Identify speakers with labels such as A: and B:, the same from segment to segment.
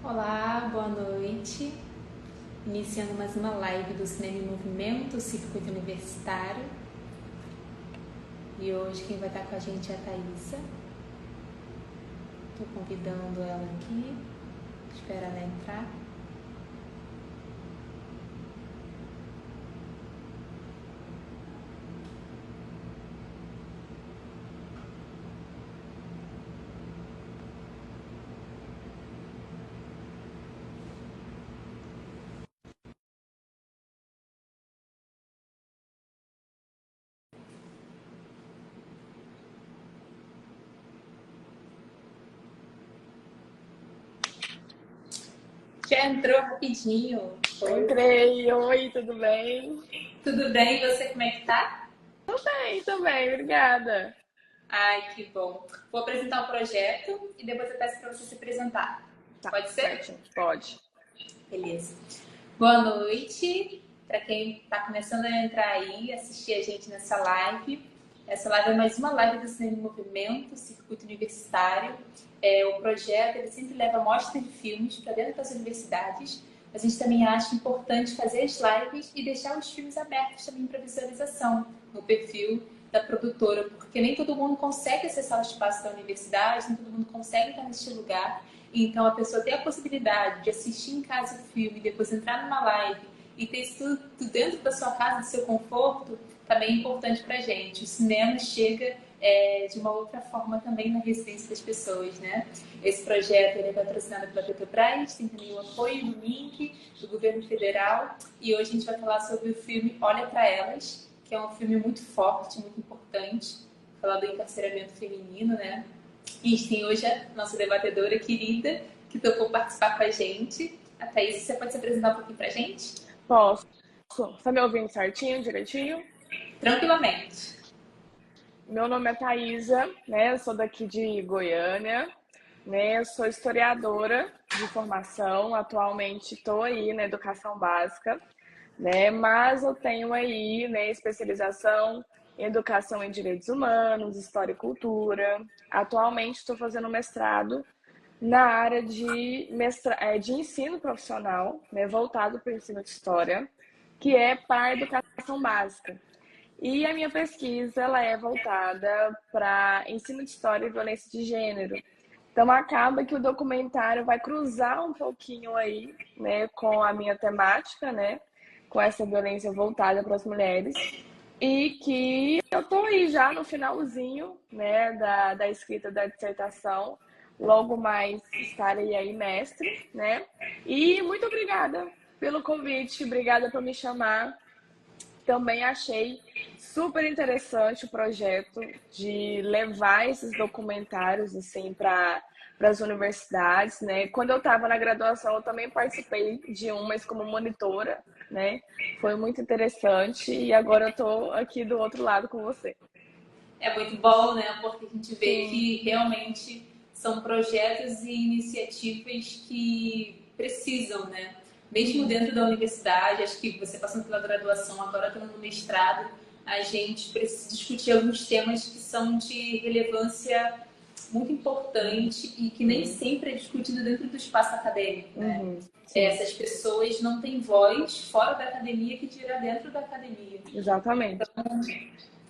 A: Olá, boa noite. Iniciando mais uma live do Cinema em Movimento, Circuito Universitário. E hoje quem vai estar com a gente é a Thaísa. Estou convidando ela aqui, espero ela entrar. Já entrou rapidinho. Oi.
B: Entrei, oi, tudo bem?
A: Tudo bem? E você, como é que tá?
B: Tudo bem também, obrigada.
A: Ai, que bom. Vou apresentar o projeto e depois eu peço para você se apresentar.
B: Tá,
A: Pode ser?
B: certinho, pode.
A: Beleza. Boa noite para quem está começando a entrar aí, assistir a gente nessa live. Essa live é mais uma live do Cinema em Movimento, Circuito Universitário. O projeto ele sempre leva mostras de filmes para dentro das universidades. A gente também acha importante fazer as lives e deixar os filmes abertos também para visualização no perfil da produtora, porque nem todo mundo consegue acessar o espaço da universidade, nem todo mundo consegue estar neste lugar. Então, a pessoa ter a possibilidade de assistir em casa o filme, depois entrar numa live e ter isso tudo dentro da sua casa, do seu conforto, também é importante para a gente. O cinema chega de uma outra forma também na residência das pessoas, né? Esse projeto ele é patrocinado pela Petrobras, tem também o apoio do MINC, do governo federal, e hoje a gente vai falar sobre o filme Olha para Elas, que é um filme muito forte, muito importante, falar do encarceramento feminino, né? E a gente tem hoje a nossa debatedora querida, que topou participar com a gente. A Thaís, você pode se apresentar um pouquinho pra gente?
B: Posso? Tá me ouvindo certinho, direitinho?
A: Tranquilamente.
B: Meu nome é Thaísa, né? Eu sou daqui de Goiânia, né? Eu sou historiadora de formação, atualmente estou aí na educação básica, né? Mas eu tenho aí, né, especialização em educação em direitos humanos, história e cultura. Atualmente estou fazendo mestrado na área de ensino profissional, né, voltado para o ensino de história, que é para a educação básica. E a minha pesquisa ela é voltada para ensino de história e violência de gênero. Então acaba que o documentário vai cruzar um pouquinho aí, né, com a minha temática, né, com essa violência voltada para as mulheres. E que eu estou aí já no finalzinho, né, da escrita da dissertação. Logo mais estarei aí mestre, né? E muito obrigada pelo convite, obrigada por me chamar. Também achei super interessante o projeto de levar esses documentários assim para as universidades, né? Quando eu estava na graduação, eu também participei de um, mas como monitora, né? Foi muito interessante e agora eu estou aqui do outro lado com você.
A: É muito bom, né? Porque a gente vê
B: Sim.
A: que realmente são projetos e iniciativas que precisam, né? Mesmo
B: Uhum.
A: dentro da universidade, acho que você passando pela graduação, agora estando no mestrado, a gente precisa discutir alguns temas que são de relevância muito importante e que nem
B: Sim.
A: sempre é discutido dentro do espaço acadêmico, né?
B: Uhum. Sim.
A: Essas pessoas não têm voz fora da academia que tira dentro da academia.
B: Exatamente.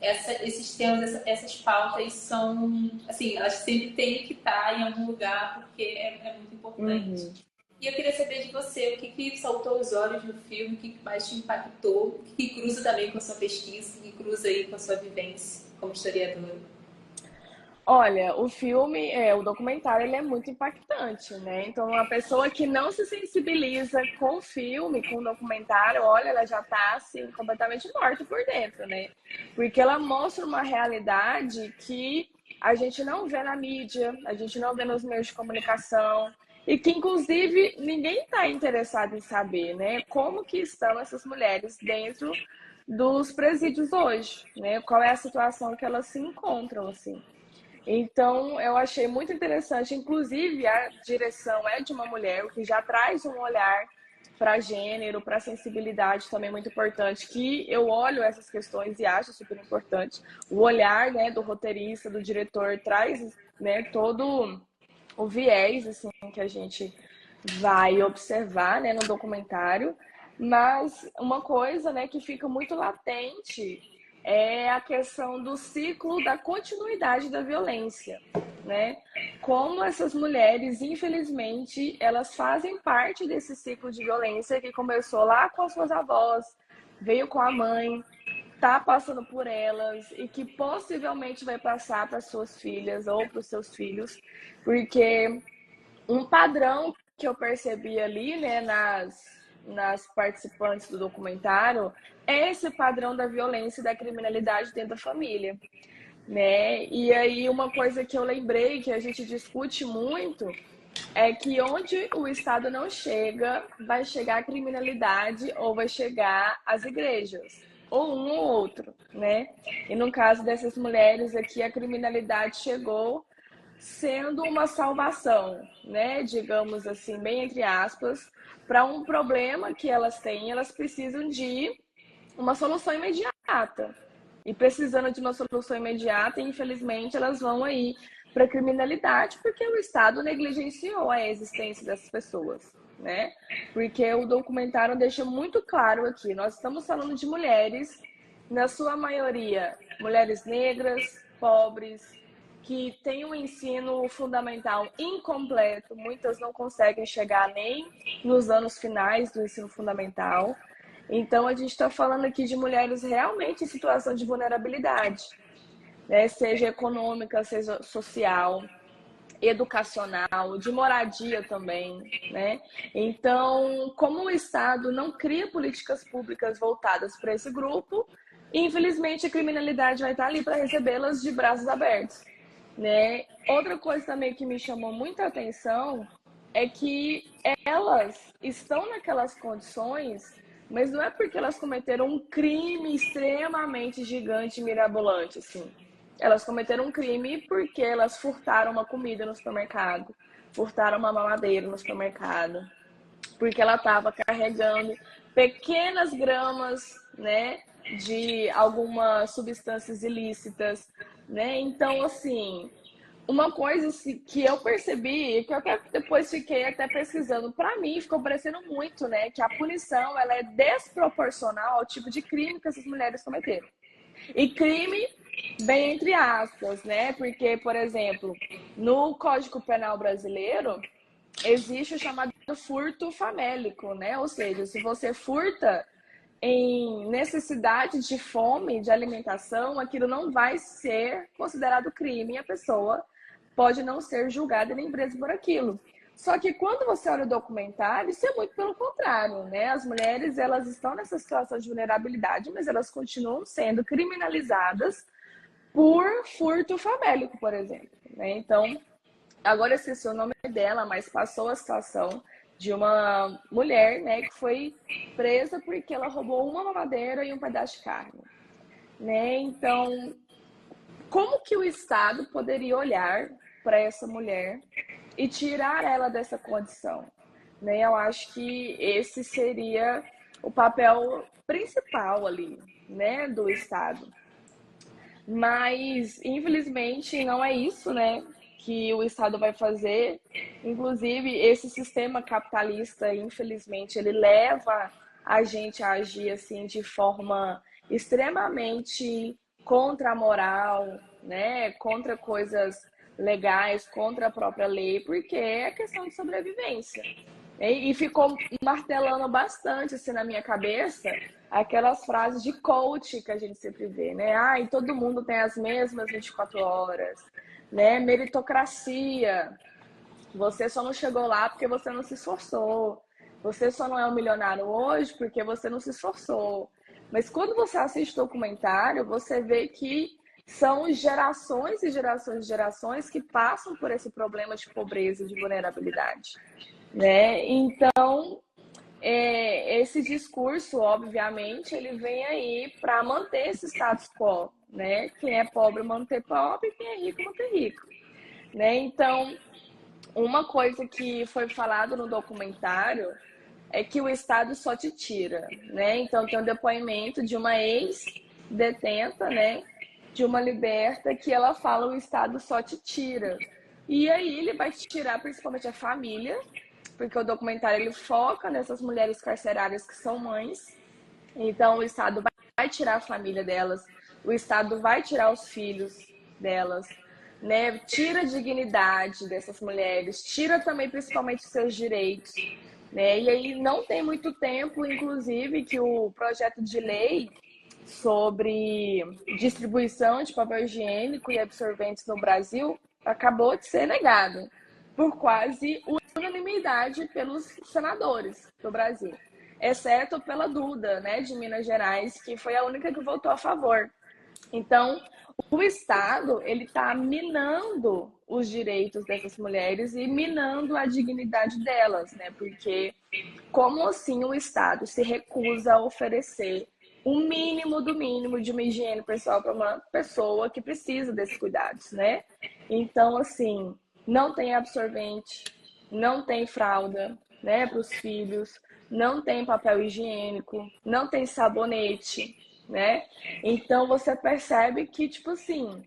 A: Esses temas, essas pautas são, assim, elas sempre têm que estar em algum lugar porque é muito importante.
B: Uhum.
A: E eu queria saber de você, o que saltou os olhos no filme, o que mais te impactou, o que cruza também com a sua pesquisa, o que cruza aí com a sua vivência como historiadora.
B: Olha, o documentário, ele é muito impactante, né? Então, uma pessoa que não se sensibiliza com o filme, com o documentário, olha, ela já tá, assim, completamente morta por dentro, né? Porque ela mostra uma realidade que a gente não vê na mídia, a gente não vê nos meios de comunicação, e que, inclusive, ninguém está interessado em saber, né? Como que estão essas mulheres dentro dos presídios hoje, né? Qual é a situação que elas se encontram, assim. Então, eu achei muito interessante. Inclusive, a direção é de uma mulher, o que já traz um olhar para gênero, para sensibilidade também muito importante, que eu olho essas questões e acho super importante. O olhar, né, do roteirista, do diretor, traz, né, todo o viés assim, que a gente vai observar, né, no documentário, mas uma coisa, né, que fica muito latente é a questão do ciclo da continuidade da violência, né? Como essas mulheres, infelizmente, elas fazem parte desse ciclo de violência que começou lá com as suas avós, veio com a mãe, tá passando por elas e que possivelmente vai passar para suas filhas ou para os seus filhos, porque um padrão que eu percebi ali, né, nas participantes do documentário, é esse padrão da violência e da criminalidade dentro da família, né? E aí uma coisa que eu lembrei, que a gente discute muito, é que onde o Estado não chega, vai chegar a criminalidade ou vai chegar as igrejas, ou um ou outro, né? E no caso dessas mulheres aqui, a criminalidade chegou sendo uma salvação, né? Digamos assim, bem entre aspas, para um problema que elas têm, elas precisam de uma solução imediata. E precisando de uma solução imediata, infelizmente, elas vão aí para a criminalidade, porque o Estado negligenciou a existência dessas pessoas, né? Porque o documentário deixa muito claro aqui, nós estamos falando de mulheres, na sua maioria, mulheres negras, pobres, que têm um ensino fundamental incompleto, muitas não conseguem chegar nem nos anos finais do ensino fundamental. Então, a gente está falando aqui de mulheres realmente em situação de vulnerabilidade, né? Seja econômica, seja social, educacional, de moradia também, né? Então, como o Estado não cria políticas públicas voltadas para esse grupo, infelizmente a criminalidade vai estar ali para recebê-las de braços abertos, né? Outra coisa também que me chamou muita atenção é que elas estão naquelas condições, mas não é porque elas cometeram um crime extremamente gigante e mirabolante, assim. Elas cometeram um crime porque elas furtaram uma comida no supermercado, furtaram uma mamadeira no supermercado, porque ela estava carregando pequenas gramas, né, de algumas substâncias ilícitas, né? Então, assim, uma coisa que eu percebi, que eu até depois fiquei até pesquisando, para mim ficou parecendo muito, né, que a punição ela é desproporcional ao tipo de crime que essas mulheres cometeram. E crime, bem entre aspas, né? Porque, por exemplo, no Código Penal brasileiro, existe o chamado furto famélico, né? Ou seja, se você furta em necessidade de fome, de alimentação, aquilo não vai ser considerado crime e a pessoa pode não ser julgada nem presa por aquilo. Só que quando você olha o documentário, isso é muito pelo contrário, né? As mulheres, elas estão nessa situação de vulnerabilidade, mas elas continuam sendo criminalizadas por furto famélico, por exemplo, né? Então, agora eu esqueci o nome dela, mas passou a situação de uma mulher, né, que foi presa porque ela roubou uma mamadeira e um pedaço de carne, né? Então, como que o Estado poderia olhar para essa mulher e tirar ela dessa condição, né? Eu acho que esse seria o papel principal ali, né, do Estado. Mas, infelizmente, não é isso, né, que o Estado vai fazer. Inclusive, esse sistema capitalista, infelizmente, ele leva a gente a agir assim de forma extremamente contra a moral, né, contra coisas legais, contra a própria lei, porque é questão de sobrevivência. E ficou martelando bastante assim na minha cabeça aquelas frases de coach que a gente sempre vê, né? Ai, todo mundo tem as mesmas 24 horas, né? Meritocracia. Você só não chegou lá porque você não se esforçou. Você só não é um milionário hoje porque você não se esforçou. Mas quando você assiste documentário, você vê que são gerações e gerações e gerações que passam por esse problema de pobreza e de vulnerabilidade, né? Então, esse discurso, obviamente, ele vem aí para manter esse status quo, né? Quem é pobre manter pobre, quem é rico manter rico, né? Então, uma coisa que foi falado no documentário é que o Estado só te tira, né? Então, tem um depoimento de uma ex-detenta, né? De uma liberta, que ela fala: o Estado só te tira. E aí ele vai te tirar principalmente a família, porque o documentário ele foca nessas mulheres carcerárias que são mães. Então, o Estado vai tirar a família delas, o Estado vai tirar os filhos delas, né? Tira a dignidade dessas mulheres, tira também principalmente os seus direitos, né? E aí não tem muito tempo, inclusive, que o projeto de lei sobre distribuição de papel higiênico e absorventes no Brasil acabou de ser negado por quase unanimidade pelos senadores do Brasil, exceto pela Duda, né, de Minas Gerais, que foi a única que votou a favor. Então, o Estado ele está minando os direitos dessas mulheres e minando a dignidade delas, né? Porque como assim o Estado se recusa a oferecer o mínimo do mínimo de uma higiene pessoal para uma pessoa que precisa desses cuidados, né? Então, assim, não tem absorvente, não tem fralda, né, para os filhos, não tem papel higiênico, não tem sabonete, né? Então você percebe que, tipo assim,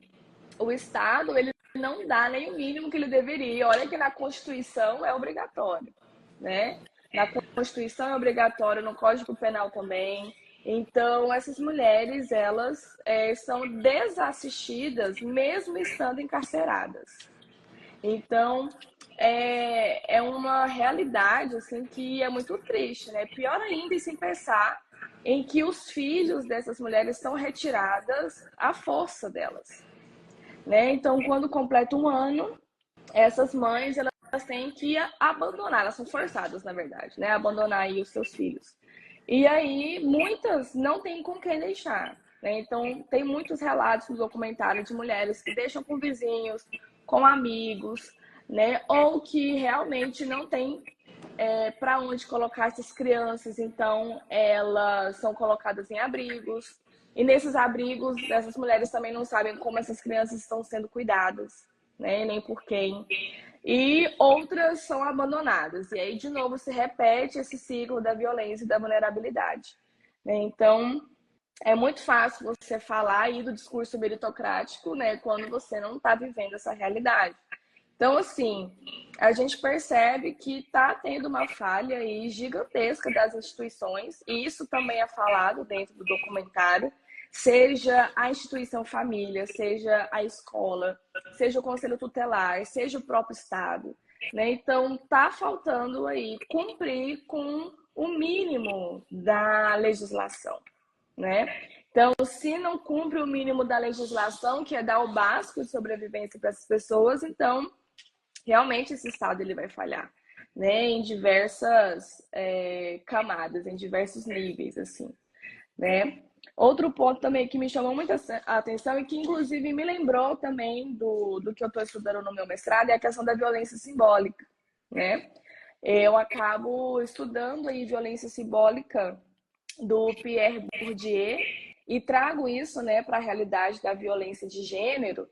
B: o Estado ele não dá nem o mínimo que ele deveria. Olha que na Constituição é obrigatório, né? Na Constituição é obrigatório, no Código Penal também. Então, essas mulheres, elas são desassistidas mesmo estando encarceradas. Então, é uma realidade assim que é muito triste, né? Pior ainda, e sem pensar em que os filhos dessas mulheres são retiradas à força delas, né? Então, quando completa um ano, essas mães elas têm que abandonar, elas são forçadas, na verdade, né? Abandonar aí os seus filhos. E aí, muitas não têm com quem deixar, né? Então, tem muitos relatos no documentário de mulheres que deixam com vizinhos, com amigos, né? Ou que realmente não tem para onde colocar essas crianças, então elas são colocadas em abrigos. E nesses abrigos, essas mulheres também não sabem como essas crianças estão sendo cuidadas, né? Nem por quem. E outras são abandonadas. E aí, de novo, se repete esse ciclo da violência e da vulnerabilidade, né? Então, é muito fácil você falar aí do discurso meritocrático, né, quando você não está vivendo essa realidade. Então, assim, a gente percebe que está tendo uma falha aí gigantesca das instituições, e isso também é falado dentro do documentário, seja a instituição família, seja a escola, seja o conselho tutelar, seja o próprio Estado, né? Então, está faltando aí cumprir com o mínimo da legislação, né? Então, se não cumpre o mínimo da legislação, que é dar o básico de sobrevivência para essas pessoas, então realmente esse Estado ele vai falhar, né? Em diversas camadas, em diversos níveis, assim, né? Outro ponto também que me chamou muita atenção e que inclusive me lembrou também do que eu estou estudando no meu mestrado é a questão da violência simbólica, né? Eu acabo estudando aí violência simbólica do Pierre Bourdieu e trago isso, né, para a realidade da violência de gênero.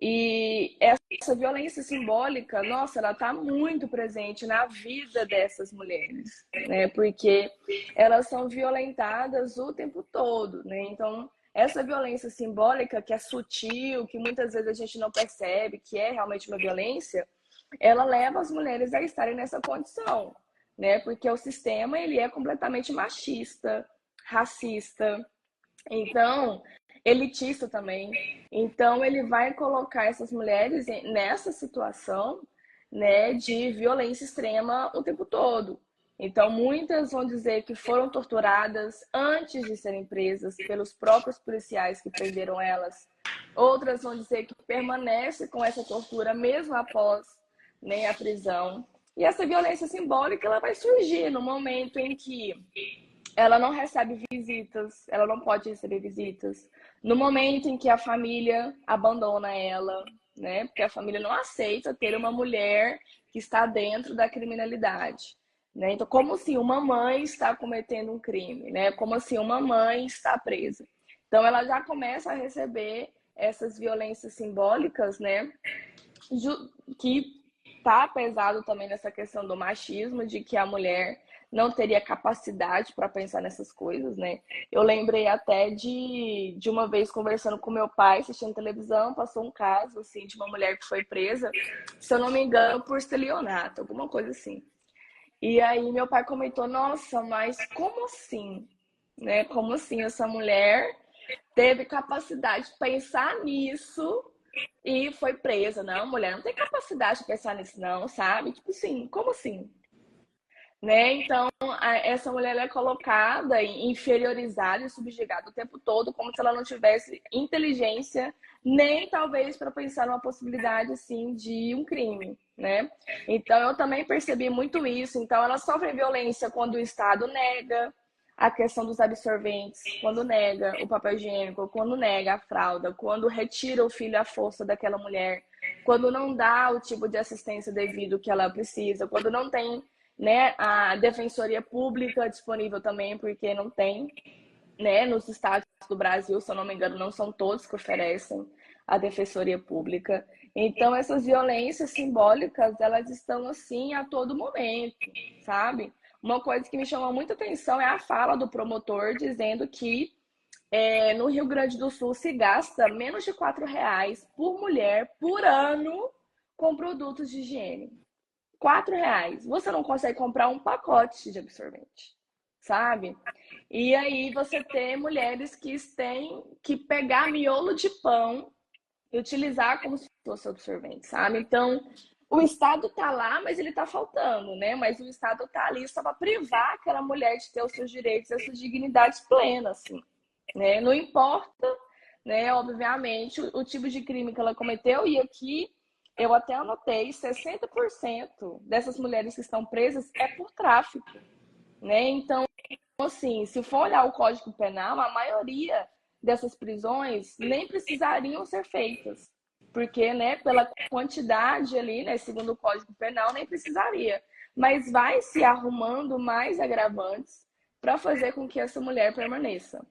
B: E essa violência simbólica, nossa, ela está muito presente na vida dessas mulheres, né? Porque elas são violentadas o tempo todo, né? Então, essa violência simbólica, que é sutil, que muitas vezes a gente não percebe que é realmente uma violência, ela leva as mulheres a estarem nessa condição, né? Porque o sistema, ele é completamente machista, racista, então, elitista também. Então, ele vai colocar essas mulheres nessa situação, né, de violência extrema o tempo todo. Então, muitas vão dizer que foram torturadas antes de serem presas pelos próprios policiais que prenderam elas. Outras vão dizer que permanece com essa tortura mesmo após, né, a prisão. E essa violência simbólica ela vai surgir no momento em que ela não recebe visitas, ela não pode receber visitas. No momento em que a família abandona ela, né? Porque a família não aceita ter uma mulher que está dentro da criminalidade, né? Então, como se uma mãe está cometendo um crime, né? Como se uma mãe está presa. Então, ela já começa a receber essas violências simbólicas, né? Que tá pesado também nessa questão do machismo, de que a mulher não teria capacidade para pensar nessas coisas, né? Eu lembrei até de uma vez conversando com meu pai, assistindo televisão, passou um caso, assim, de uma mulher que foi presa, se eu não me engano, por estelionato, alguma coisa assim. E aí meu pai comentou, nossa, mas como assim? Né? Como assim essa mulher teve capacidade de pensar nisso e foi presa? Não, mulher não tem capacidade de pensar nisso não, sabe? Tipo assim, como assim? Né? Então, essa mulher é colocada, inferiorizada e subjugada o tempo todo, como se ela não tivesse inteligência, nem talvez para pensar numa possibilidade assim de um crime, né? Então, eu também percebi muito isso. Então, ela sofre violência quando o Estado nega a questão dos absorventes, quando nega o papel higiênico, quando nega a fralda, quando retira o filho à força daquela mulher, quando não dá o tipo de assistência devido que ela precisa, quando não tem, né, a defensoria pública disponível também, porque não tem, né, nos estados do Brasil, se eu não me engano, não são todos que oferecem a defensoria pública. Então, essas violências simbólicas, elas estão assim a todo momento, sabe? Uma coisa que me chama muita atenção é a fala do promotor dizendo que no Rio Grande do Sul se gasta menos de R$ 4 por mulher por ano com produtos de higiene. R$ 4. Você não consegue comprar um pacote de absorvente, sabe? E aí você tem mulheres que têm que pegar miolo de pão e utilizar como se fosse absorvente, sabe? Então, o Estado tá lá, mas ele tá faltando, né? Mas o Estado tá ali só para privar aquela mulher de ter os seus direitos e as suas dignidades plenas, assim, né? Não importa, né? Obviamente, o tipo de crime que ela cometeu, e aqui eu até anotei, 60% dessas mulheres que estão presas é por tráfico, né? Então, assim, se for olhar o Código Penal, a maioria dessas prisões nem precisariam ser feitas, porque, né, pela quantidade ali, né, segundo o Código Penal, nem precisaria. Mas vai se arrumando mais agravantes para fazer com que essa mulher permaneça.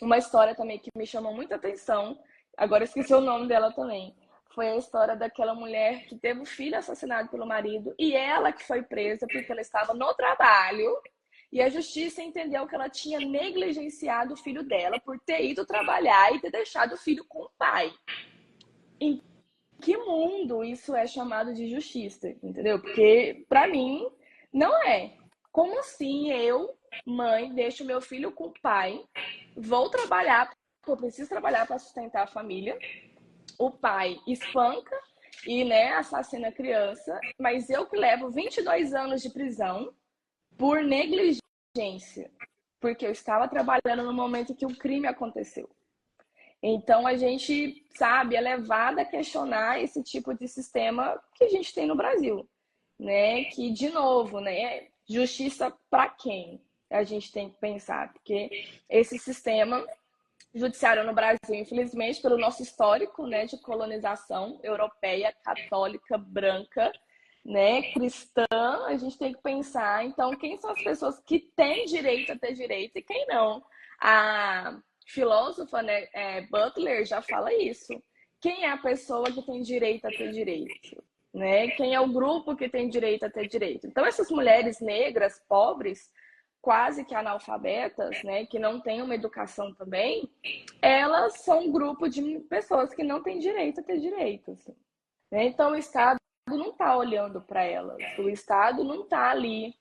B: Uma história também que me chamou muita atenção, agora esqueci o nome dela também, foi a história daquela mulher que teve o filho assassinado pelo marido e ela que foi presa porque ela estava no trabalho e a justiça entendeu que ela tinha negligenciado o filho dela por ter ido trabalhar e ter deixado o filho com o pai. Em que mundo isso é chamado de justiça, entendeu? Porque para mim não é. Como assim eu, mãe, deixo meu filho com o pai, vou trabalhar, porque eu preciso trabalhar para sustentar a família, o pai espanca e, né, assassina a criança, mas eu que levo 22 anos de prisão por negligência, porque eu estava trabalhando no momento que o crime aconteceu. Então a gente, sabe, é levada a questionar esse tipo de sistema que a gente tem no Brasil, né? Que, de novo, né, justiça para quem? A gente tem que pensar, porque esse sistema judiciário no Brasil, infelizmente, pelo nosso histórico, né, de colonização europeia, católica, branca, né, cristã, a gente tem que pensar, então, quem são as pessoas que têm direito a ter direito e quem não? A filósofa, né, Butler já fala isso. Quem é a pessoa que tem direito a ter direito? Né? Quem é o grupo que tem direito a ter direito? Então, essas mulheres negras, pobres, quase que analfabetas, né, que não têm uma educação também, elas são um grupo de pessoas que não têm direito a ter direito. Assim, né? Então, o Estado não está olhando para elas, o Estado não está ali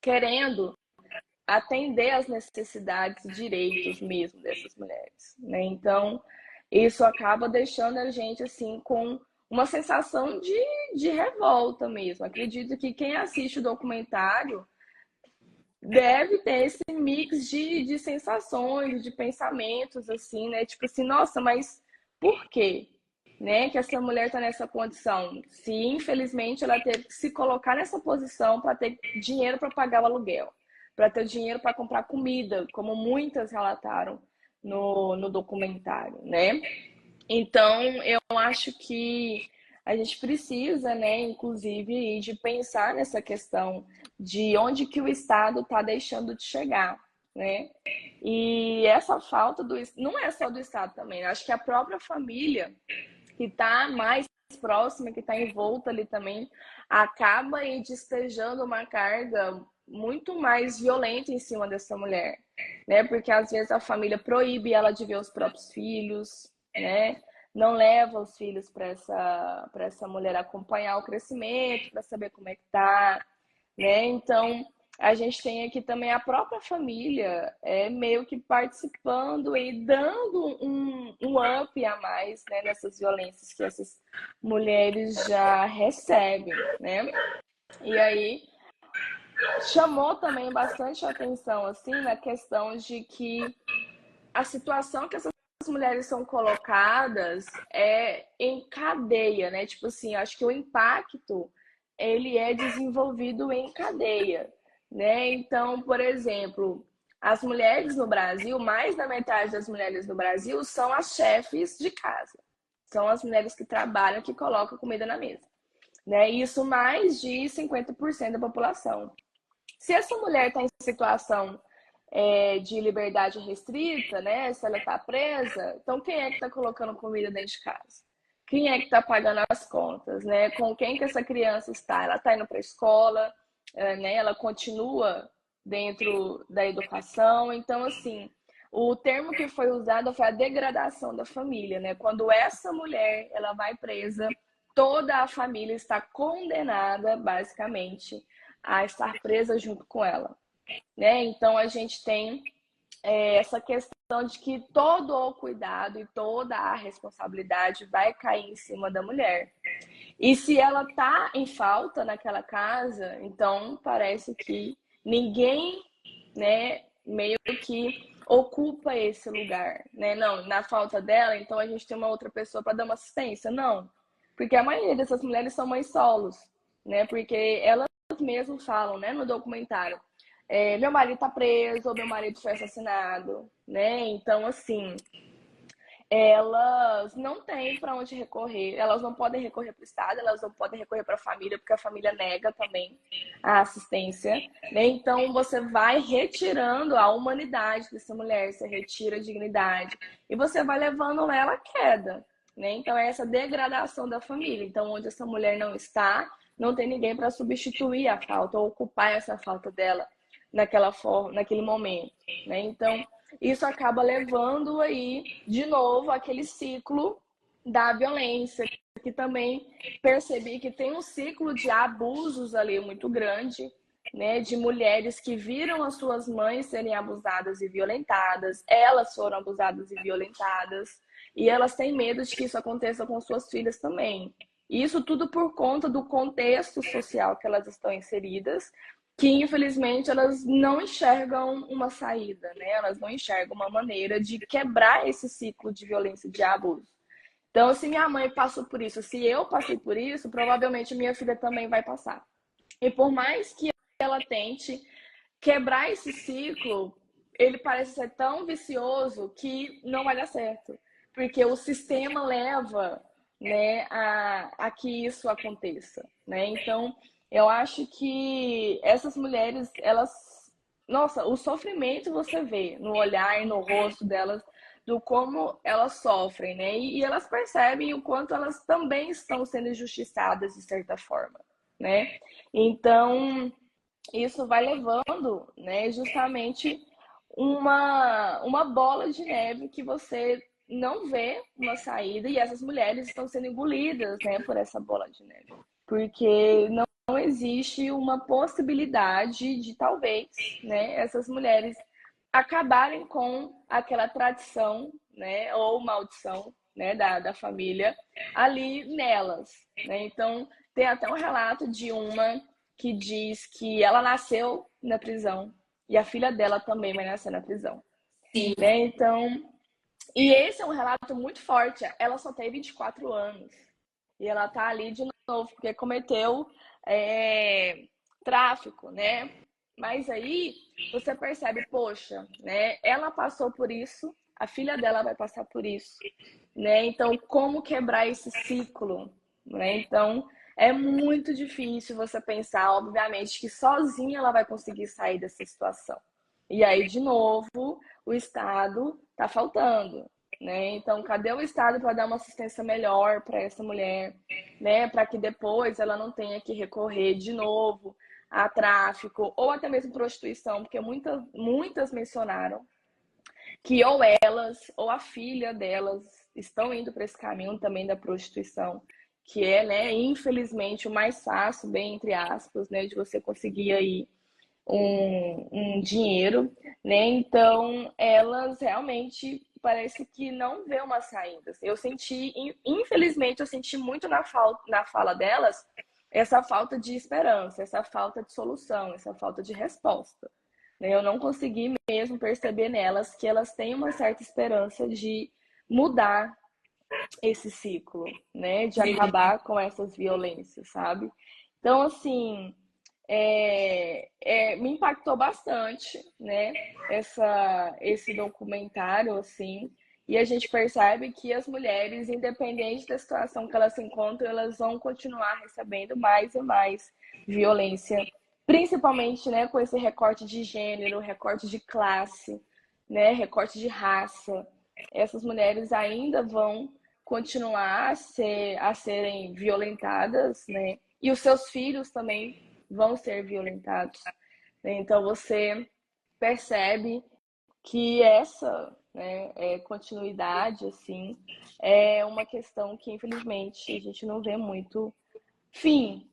B: querendo atender às necessidades e direitos mesmo dessas mulheres. Né? Então, isso acaba deixando a gente assim com uma sensação de revolta mesmo. Acredito que quem assiste o documentário deve ter esse mix de sensações, de pensamentos, assim, né? Tipo assim, nossa, mas por quê? Né, que essa mulher está nessa condição? Se infelizmente ela teve que se colocar nessa posição para ter dinheiro para pagar o aluguel, para ter dinheiro para comprar comida, como muitas relataram no documentário, né? Então, eu acho que a gente precisa, né, inclusive, de pensar nessa questão de onde que o Estado está deixando de chegar, né? E essa falta do... Não é só do Estado também, acho que a própria família que está mais próxima, que está envolta ali também, acaba aí despejando uma carga muito mais violenta em cima dessa mulher, né? Porque às vezes a família proíbe ela de ver os próprios filhos, né? Não leva os filhos para essa mulher acompanhar o crescimento, para saber como é que tá, né? Então, a gente tem aqui também a própria família meio que participando e dando um up a mais, né, nessas violências que essas mulheres já recebem, né? E aí chamou também bastante atenção assim na questão de que a situação que essas mulheres são colocadas é em cadeia, né? Tipo assim, acho que o impacto ele é desenvolvido em cadeia, né? Então, por exemplo, as mulheres no Brasil, mais da metade das mulheres no Brasil são as chefes de casa. São as mulheres que trabalham, que colocam comida na mesa, né? Isso mais de 50% da população. Se essa mulher está em situação de liberdade restrita, né? Se ela está presa, então quem é que está colocando comida dentro de casa? Quem é que está pagando as contas, né? Com quem que essa criança está? Ela está indo para a escola, né? Ela continua dentro da educação. Então, assim, o termo que foi usado foi a degradação da família, né? Quando essa mulher ela vai presa, toda a família está condenada, basicamente, a estar presa junto com ela, né? Então a gente tem essa questão de que todo o cuidado e toda a responsabilidade vai cair em cima da mulher. E se ela tá em falta naquela casa, então parece que ninguém, né, meio que ocupa esse lugar, né? Não, na falta dela, então a gente tem uma outra pessoa para dar uma assistência. Não, porque a maioria dessas mulheres são mães solos, né? Porque elas mesmas falam, né, no documentário, meu marido tá preso ou meu marido foi assassinado, né? Então, assim, elas não têm para onde recorrer, elas não podem recorrer para o Estado, elas não podem recorrer para a família, porque a família nega também a assistência, né? Então, você vai retirando a humanidade dessa mulher, você retira a dignidade e você vai levando ela à queda, né? Então, é essa degradação da família. Então, onde essa mulher não está, não tem ninguém para substituir a falta ou ocupar essa falta dela naquela forma, naquele momento, né? Então, isso acaba levando aí, de novo, aquele ciclo da violência, que também percebi que tem um ciclo de abusos ali muito grande, né? De mulheres que viram as suas mães serem abusadas e violentadas, elas foram abusadas e violentadas, e elas têm medo de que isso aconteça com suas filhas também. E isso tudo por conta do contexto social que elas estão inseridas, que infelizmente elas não enxergam uma saída, né? Elas não enxergam uma maneira de quebrar esse ciclo de violência e de abuso. Então, se minha mãe passou por isso, se eu passei por isso, provavelmente minha filha também vai passar. E por mais que ela tente quebrar esse ciclo, ele parece ser tão vicioso que não vai dar certo, porque o sistema leva, né, a que isso aconteça, né? Então, eu acho que essas mulheres, elas, nossa, o sofrimento você vê no olhar e no rosto delas, do como elas sofrem, né? E elas percebem o quanto elas também estão sendo injustiçadas de certa forma, né? Então, isso vai levando, né, justamente uma bola de neve que você não vê uma saída e essas mulheres estão sendo engolidas, né, por essa bola de neve. Porque não existe uma possibilidade de talvez, né, essas mulheres acabarem com aquela tradição, né, ou maldição, né, da família ali nelas, né? Então, tem até um relato de uma que diz que ela nasceu na prisão e a filha dela também vai nascer na prisão,
A: Sim.
B: né? Então, e esse é um relato muito forte. Ela só tem 24 anos e ela tá ali de novo porque cometeu tráfico, né? Mas aí você percebe, poxa, né? Ela passou por isso, a filha dela vai passar por isso, né? Então, como quebrar esse ciclo, né? Então, é muito difícil você pensar, obviamente, que sozinha ela vai conseguir sair dessa situação. E aí, de novo, o Estado está faltando, né? Então, cadê o Estado para dar uma assistência melhor para essa mulher, né? Para que depois ela não tenha que recorrer de novo a tráfico ou até mesmo prostituição, porque muitas mencionaram que ou elas ou a filha delas estão indo para esse caminho também da prostituição, que é, né, infelizmente, o mais fácil, bem entre aspas, né, de você conseguir aí um dinheiro, né? Então, elas realmente parece que não vê uma saída. Eu senti, infelizmente, eu senti muito na fala delas essa falta de esperança, essa falta de solução, essa falta de resposta. Né? Eu não consegui mesmo perceber nelas que elas têm uma certa esperança de mudar esse ciclo, né? De acabar com essas violências, sabe? Então, assim, me impactou bastante, né? Esse documentário, assim, e a gente percebe que as mulheres, independente da situação que elas se encontram, elas vão continuar recebendo mais e mais violência, principalmente, né, com esse recorte de gênero, recorte de classe, né, recorte de raça. Essas mulheres ainda vão continuar a serem violentadas, né? E os seus filhos também vão ser violentados. Então você percebe que essa, né, continuidade assim é uma questão que infelizmente a gente não vê muito fim,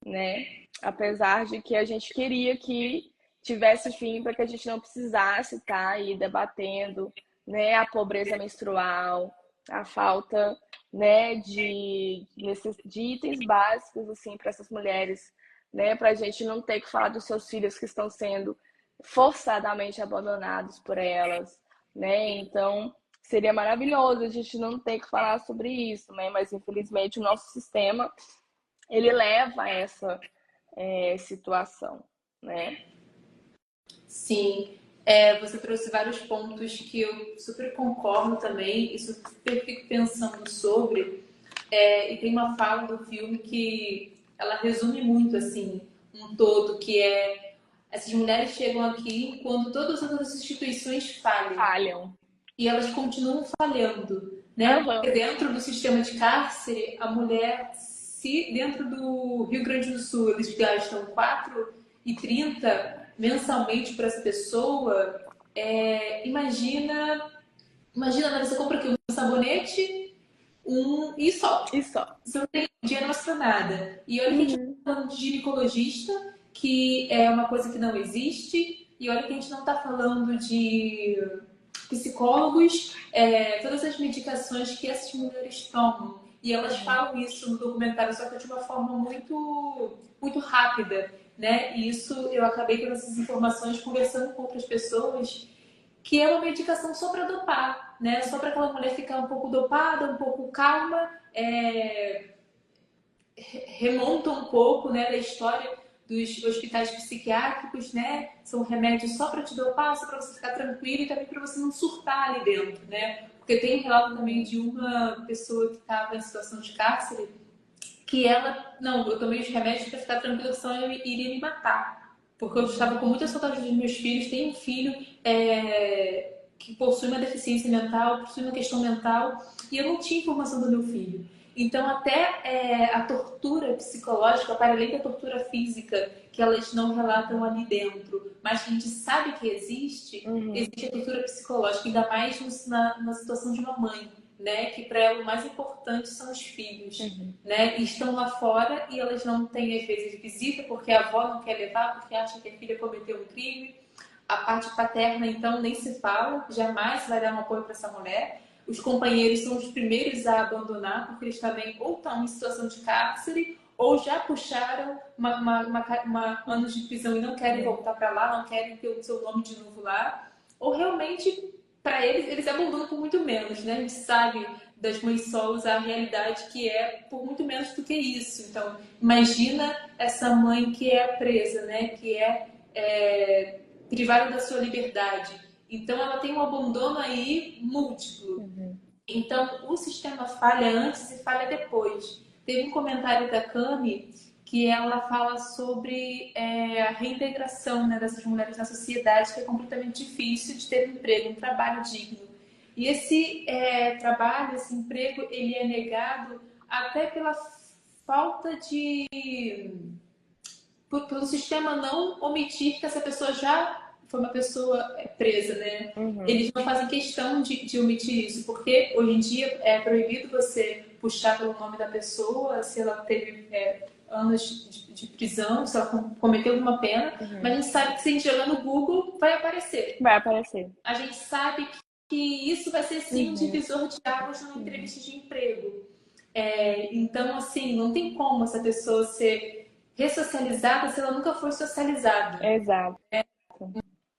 B: né? Apesar de que a gente queria que tivesse fim para que a gente não precisasse estar aí debatendo, né, a pobreza menstrual, a falta, né, de itens básicos assim para essas mulheres, né, para a gente não ter que falar dos seus filhos que estão sendo forçadamente abandonados por elas, né? Então seria maravilhoso a gente não ter que falar sobre isso, né? Mas infelizmente o nosso sistema ele leva a essa situação, né?
A: Sim, você trouxe vários pontos que eu super concordo também e super fico pensando sobre. E tem uma fala do filme que ela resume muito assim um todo, que é essas mulheres chegam aqui quando todas as outras instituições falham
B: Falham.
A: e elas continuam falhando, né? Porque
B: Uhum.
A: dentro do sistema de cárcere, a mulher, se dentro do Rio Grande do Sul eles gastam 4,30 mensalmente para essa pessoa, imagina, você compra aqui um sabonete, e só.
B: E só.
A: Você não tem dinheiro para nada. E olha que a gente
B: Uhum.
A: está falando de ginecologista, que é uma coisa que não existe, e olha que a gente não está falando de psicólogos, todas as medicações que essas mulheres tomam. E elas falam isso no documentário, só que de uma forma muito, muito rápida, né? E isso eu acabei tendo essas informações conversando com outras pessoas, que é uma medicação só para dopar, né? Só para aquela mulher ficar um pouco dopada, um pouco calma, remonta um pouco, né, da história dos hospitais psiquiátricos, né? São remédios só para te dopar, só para você ficar tranquilo e também para você não surtar ali dentro, né? Porque tem um relato também de uma pessoa que estava em situação de cárcere que ela, não, eu tomei os remédios para ficar tranquila, senão eu iria me matar. Porque eu estava com muita saudade dos meus filhos. Tenho um filho que possui uma deficiência mental, possui uma questão mental, e eu não tinha informação do meu filho. Então, até a tortura psicológica, para além da tortura física, que elas não relatam ali dentro, mas que a gente sabe que existe, existe a tortura psicológica, ainda mais na situação de uma mãe, né? Que para ela o mais importante são os filhos, né? E estão lá fora e elas não têm, às vezes, visita porque a avó não quer levar, porque acha que a filha cometeu um crime. A parte paterna, então, nem se fala, jamais vai dar um apoio para essa mulher. Os companheiros são os primeiros a abandonar, porque eles também ou estão em situação de cárcere, ou já puxaram anos de prisão e não querem voltar para lá, não querem ter o seu nome de novo lá, ou realmente, para eles abandonam por muito menos, né? A gente sabe das mães solos a realidade que é por muito menos do que isso. Então, imagina essa mãe que é presa, né? Que é privada da sua liberdade. Então, ela tem um abandono aí múltiplo. Então, o sistema falha antes e falha depois. Teve um comentário da Cami que ela fala sobre a reintegração, né, dessas mulheres na sociedade, que é completamente difícil de ter um emprego, um trabalho digno. E esse trabalho, esse emprego, ele é negado até pela falta pelo sistema não omitir que essa pessoa já foi uma pessoa presa, né?
B: Uhum.
A: Eles não fazem questão de omitir isso, porque hoje em dia é proibido você puxar pelo nome da pessoa se ela teve anos de prisão, se ela cometeu alguma pena, mas a gente sabe que se a gente jogar no Google vai aparecer.
B: Vai aparecer.
A: A gente sabe que isso vai ser sim um divisor de águas numa entrevista de emprego. Então, assim, não tem como essa pessoa ser ressocializada se ela nunca foi socializada.
B: Exato.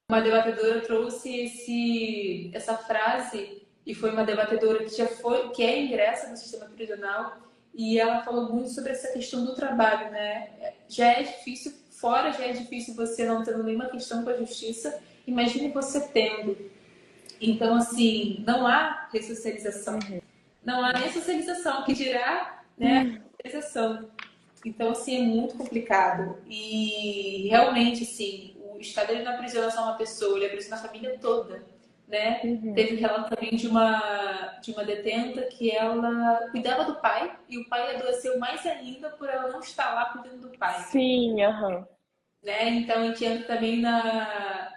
A: Uma debatedora trouxe essa frase e foi uma debatedora que é ingressa no sistema prisional e ela falou muito sobre essa questão do trabalho, né? Já é difícil, fora já é difícil você não tendo nenhuma questão com a justiça, imagine você tendo. Então, assim, não há ressocialização. Não há nem socialização, que dirá, né, socialização. Então, assim, é muito complicado. E realmente, assim, o Estado ele não aprisiona só uma pessoa, ele aprisiona a família toda, né? Teve um relato também de uma detenta que ela cuidava do pai e o pai adoeceu mais ainda por ela não estar lá cuidando do pai.
B: Sim, aham.
A: Né? Então, a gente entra também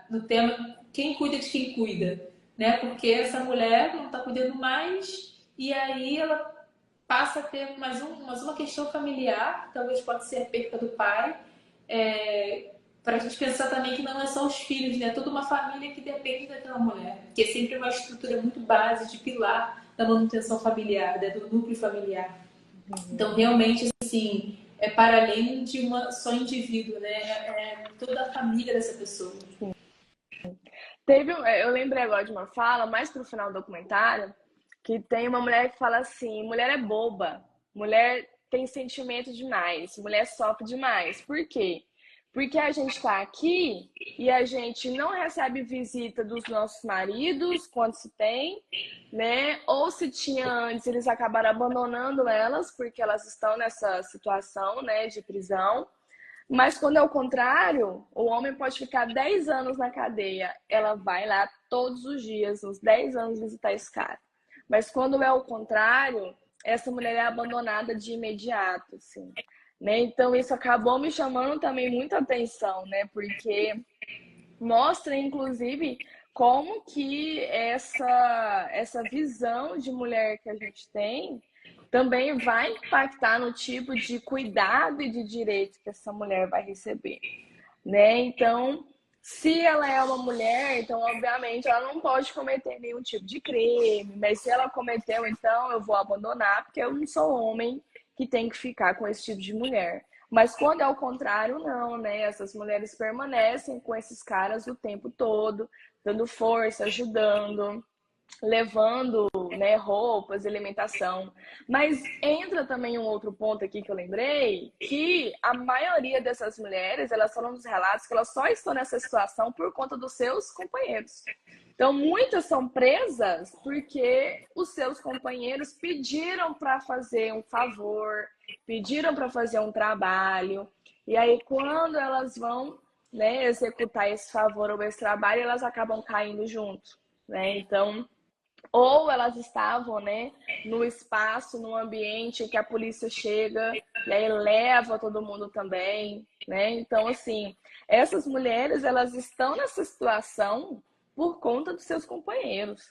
A: no tema quem cuida de quem cuida, né? Porque essa mulher não está cuidando mais e aí ela passa a ter mais uma questão familiar, talvez pode ser a perca do pai, para a gente pensar também que não é só os filhos, né? É toda uma família que depende daquela mulher, que é sempre uma estrutura muito base, de pilar da manutenção familiar, né? Do núcleo familiar. Então, realmente, assim, é para além de uma só indivíduo, né? É toda a família dessa pessoa.
B: Eu lembrei agora de uma fala, mais pro final do documentário, que tem uma mulher que fala assim: mulher é boba, mulher tem sentimento demais, mulher sofre demais. Por quê? Porque a gente está aqui e a gente não recebe visita dos nossos maridos quando se tem, né? Ou se tinha antes, eles acabaram abandonando elas porque elas estão nessa situação, né, de prisão. Mas quando é o contrário, o homem pode ficar 10 anos na cadeia. Ela vai lá todos os dias, uns 10 anos, visitar esse cara. Mas quando é o contrário, essa mulher é abandonada de imediato, assim. Né? Então isso acabou me chamando também muita atenção, né? Porque mostra, inclusive, como que essa visão de mulher que a gente tem também vai impactar no tipo de cuidado e de direito que essa mulher vai receber, né? Então, se ela é uma mulher, então, obviamente, ela não pode cometer nenhum tipo de crime, mas se ela cometeu, então, eu vou abandonar, porque eu não sou homem que tem que ficar com esse tipo de mulher. Mas quando é o contrário, não, né? Essas mulheres permanecem com esses caras o tempo todo, dando força, ajudando, levando, né, roupas, alimentação. Mas entra também um outro ponto aqui que eu lembrei, que a maioria dessas mulheres, elas falam nos relatos que elas só estão nessa situação por conta dos seus companheiros. Então, muitas são presas porque os seus companheiros pediram para fazer um favor, pediram para fazer um trabalho. E aí, quando elas vão, né, executar esse favor ou esse trabalho, elas acabam caindo junto, né? Então, ou elas estavam, né, no espaço, no ambiente que a polícia chega e aí leva todo mundo também, né? Então, assim, essas mulheres, elas estão nessa situação por conta dos seus companheiros,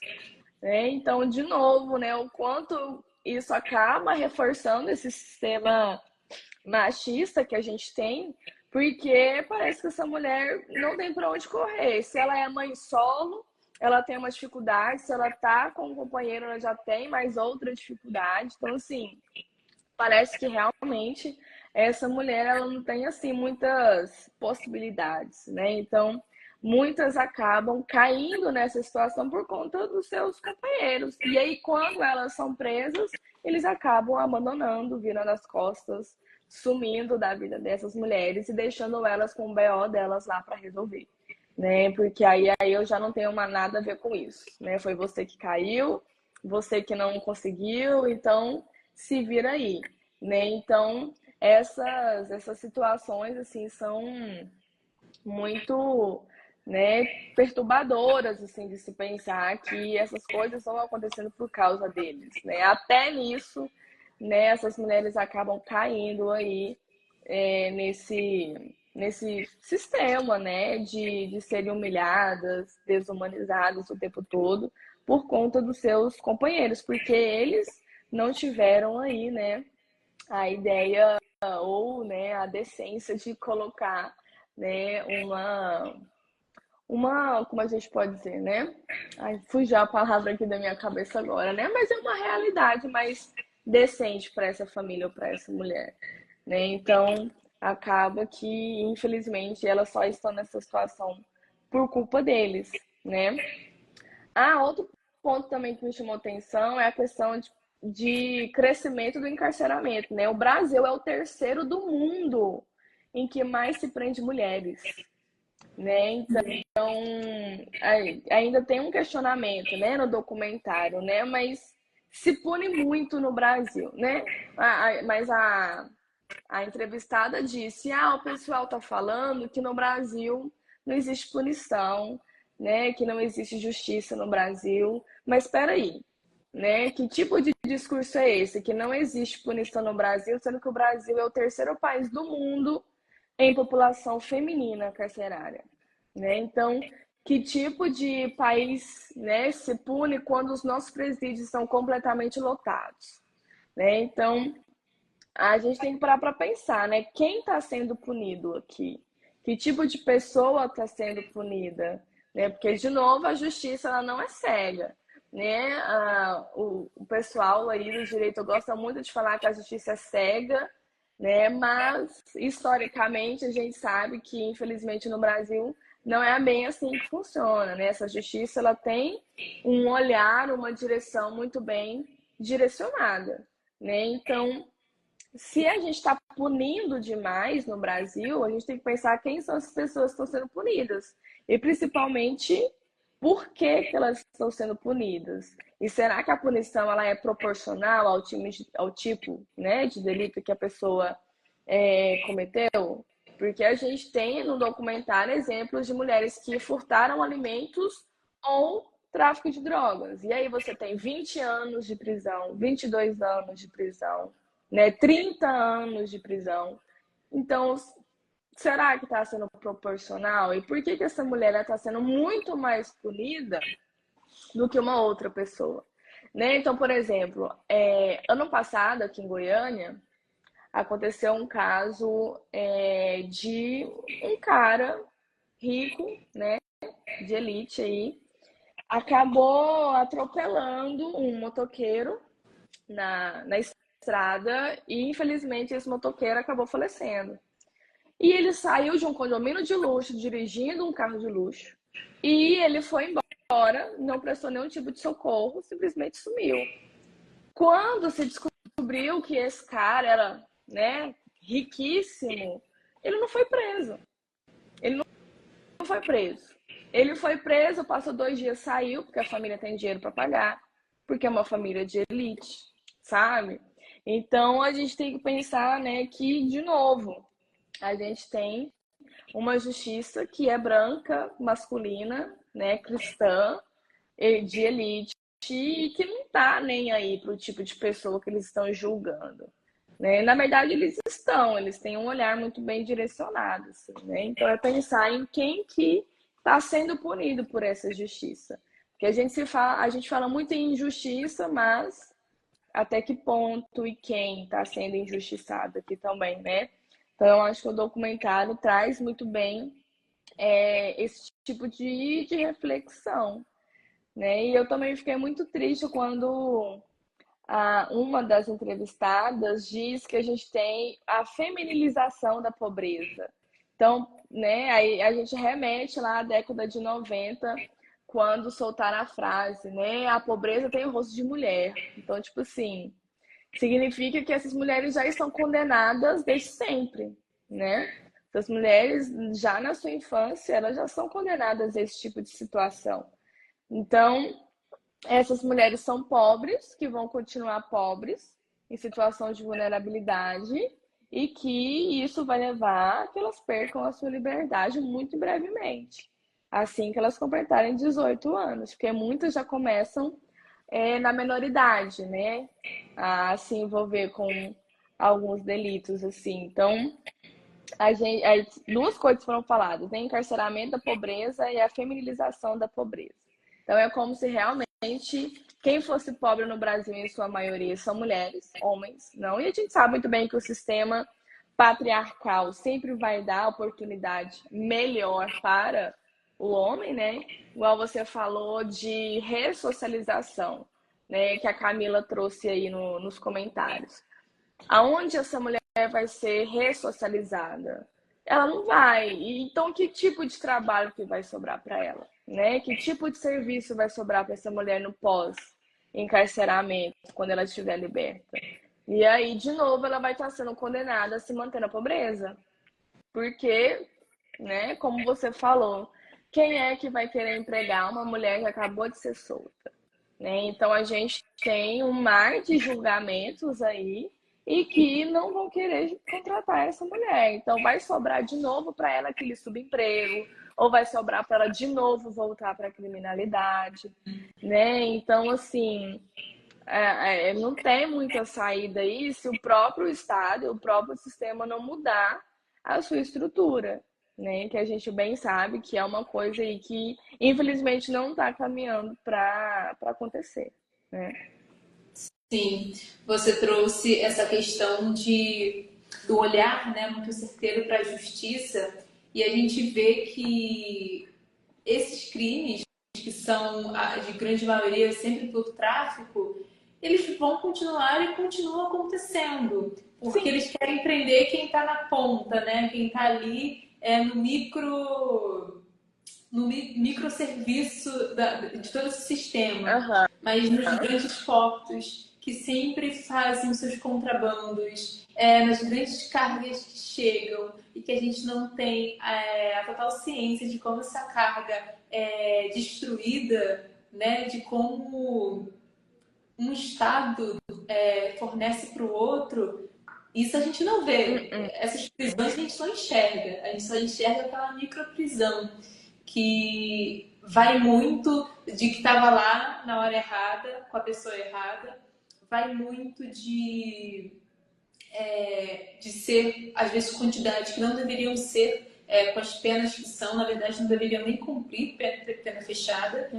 B: né? Então, de novo, né, o quanto isso acaba reforçando esse sistema machista que a gente tem, porque parece que essa mulher não tem para onde correr. Se ela é mãe solo, ela tem uma dificuldade, se ela tá com um companheiro, ela já tem mais outra dificuldade. Então, assim, parece que realmente essa mulher ela não tem assim muitas possibilidades, né? Então, muitas acabam caindo nessa situação por conta dos seus companheiros. E aí, quando elas são presas, eles acabam abandonando, virando as costas, sumindo da vida dessas mulheres e deixando elas com o BO delas lá para resolver, né? Porque aí eu já não tenho mais nada a ver com isso, né? Foi você que caiu, você que não conseguiu, então se vira aí, né? Então, essas situações, assim, são muito, né, perturbadoras, assim, de se pensar que essas coisas estão acontecendo por causa deles, né? Até nisso, né, essas mulheres acabam caindo aí nesse sistema, né, de serem humilhadas, desumanizadas o tempo todo por conta dos seus companheiros, porque eles não tiveram aí, né, a ideia ou, né, a decência de colocar, né, como a gente pode dizer, né? Ai, fugiu a palavra aqui da minha cabeça agora, né? Mas é uma realidade mais decente para essa família ou para essa mulher, né? Então, acaba que, infelizmente, elas só estão nessa situação por culpa deles, né? Outro ponto também que me chamou atenção é a questão de crescimento do encarceramento, né? O Brasil é o terceiro do mundo em que mais se prende mulheres, né? Então, ainda tem um questionamento, né, no documentário, né? Mas se pune muito no Brasil, né? Mas a entrevistada disse: o pessoal tá falando que no Brasil não existe punição, né? Que não existe justiça no Brasil. Mas espera aí, né? Que tipo de discurso é esse? Que não existe punição no Brasil, sendo que o Brasil é o terceiro país do mundo em população feminina carcerária, né? Então, que tipo de país, né, se pune quando os nossos presídios são completamente lotados, né? Então, a gente tem que parar para pensar, né? Quem está sendo punido aqui? Que tipo de pessoa está sendo punida? Né? Porque, de novo, a justiça ela não é cega. Né? O pessoal aí do direito gosta muito de falar que a justiça é cega, né? Mas, historicamente, a gente sabe que, infelizmente, no Brasil, não é bem assim que funciona. Né? Essa justiça ela tem um olhar, uma direção muito bem direcionada. Né? Então, se a gente está punindo demais no Brasil, a gente tem que pensar quem são as pessoas que estão sendo punidas. E principalmente, por que elas estão sendo punidas? E será que a punição ela é proporcional ao tipo, né, de delito que a pessoa cometeu? Porque a gente tem no documentário exemplos de mulheres que furtaram alimentos ou tráfico de drogas. E aí você tem 20 anos de prisão, 22 anos de prisão, né, 30 anos de prisão. Então, será que está sendo proporcional? E por que essa mulher está sendo muito mais punida do que uma outra pessoa? Né? Então, por exemplo, ano passado, aqui em Goiânia, aconteceu um caso de um cara rico, né, de elite aí, acabou atropelando um motoqueiro na estrada e, infelizmente, esse motoqueiro acabou falecendo. E ele saiu de um condomínio de luxo, dirigindo um carro de luxo, e ele foi embora, não prestou nenhum tipo de socorro, simplesmente sumiu. Quando se descobriu que esse cara era, né, riquíssimo, ele não foi preso. Ele não foi preso. Ele foi preso, passou 2 dias, saiu, porque a família tem dinheiro para pagar, porque é uma família de elite, sabe? Então a gente tem que pensar, né, que, de novo, a gente tem uma justiça que é branca, masculina, né, cristã, de elite, e que não tá nem aí para o tipo de pessoa que eles estão julgando. Né? Na verdade, eles têm um olhar muito bem direcionado. Assim, né? Então, é pensar em quem que está sendo punido por essa justiça. Porque a gente fala muito em injustiça, mas até que ponto e quem está sendo injustiçado aqui também, né? Então, eu acho que o documentário traz muito bem esse tipo de reflexão, né? E eu também fiquei muito triste quando uma das entrevistadas diz que a gente tem a feminilização da pobreza. Então, né, aí a gente remete lá à década de 90, quando soltaram a frase, né, a pobreza tem o rosto de mulher. Então, tipo assim, significa que essas mulheres já estão condenadas desde sempre, né? Essas mulheres, já na sua infância, elas já são condenadas a esse tipo de situação. Então, essas mulheres são pobres, que vão continuar pobres, em situação de vulnerabilidade, e que isso vai levar a que elas percam a sua liberdade muito brevemente, assim que elas completarem 18 anos, porque muitas já começam na menoridade, né, a se envolver com alguns delitos, assim. Então, duas coisas foram faladas, né? Encarceramento da pobreza e a feminilização da pobreza. Então é como se realmente quem fosse pobre no Brasil, em sua maioria, são mulheres, homens, não. E a gente sabe muito bem que o sistema patriarcal sempre vai dar oportunidade melhor para o homem, né? Igual você falou de ressocialização, né? Que a Camila trouxe aí nos comentários. Aonde essa mulher vai ser ressocializada? Ela não vai. Então, que tipo de trabalho que vai sobrar para ela? Né? Que tipo de serviço vai sobrar para essa mulher no pós-encarceramento, quando ela estiver liberta? E aí, de novo, ela vai estar sendo condenada a se manter na pobreza. Porque, né, como você falou, quem é que vai querer empregar uma mulher que acabou de ser solta? Né? Então, a gente tem um mar de julgamentos aí e que não vão querer contratar essa mulher. Então, vai sobrar de novo para ela aquele subemprego, ou vai sobrar para ela de novo voltar para a criminalidade, né? Então, assim, não tem muita saída aí se o próprio Estado, o próprio sistema não mudar a sua estrutura, né? Que a gente bem sabe que é uma coisa aí que, infelizmente, não está caminhando para acontecer, né?
A: Sim, você trouxe essa questão do olhar, né, muito certeiro para a justiça, e a gente vê que esses crimes, que são de grande maioria sempre pelo tráfico, eles vão continuar e continuam acontecendo, porque
B: Sim.
A: eles querem prender quem está na ponta, né, quem está ali no microserviço de todo esse sistema, mas nos grandes portos que sempre fazem os seus contrabandos, nas grandes cargas que chegam e que a gente não tem a total ciência de como essa carga é destruída, né, de como um estado fornece para o outro. Isso a gente não vê. Essas prisões a gente só enxerga. A gente só enxerga aquela microprisão que vai muito de que estava lá na hora errada, com a pessoa errada, vai muito de ser, às vezes, quantidades que não deveriam ser, com as penas que são, na verdade, não deveriam nem cumprir pena fechada.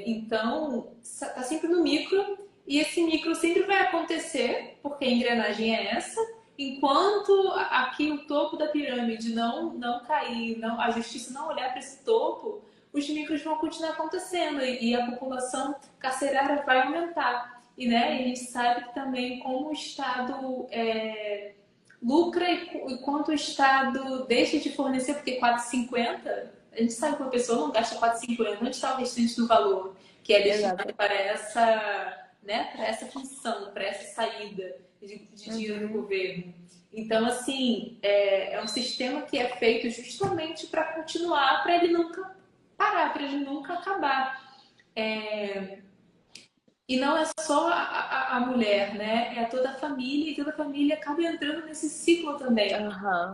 A: Então, está sempre no micro, e esse micro sempre vai acontecer, porque a engrenagem é essa. Enquanto aqui o topo da pirâmide não cair, a justiça não olhar para esse topo, os micros vão continuar acontecendo e a população carcerária vai aumentar. E, né, a gente sabe que também como o Estado lucra e quanto o Estado deixa de fornecer, porque 4,50, a gente sabe que uma pessoa não gasta 4,50, onde está o restante do valor que é destinado para essa função, para essa saída de dinheiro do governo. Então, assim, é um sistema que é feito justamente para continuar, para ele nunca parar, para ele nunca acabar. E não é só a mulher, né? É toda a família, e toda a família acaba entrando nesse ciclo também.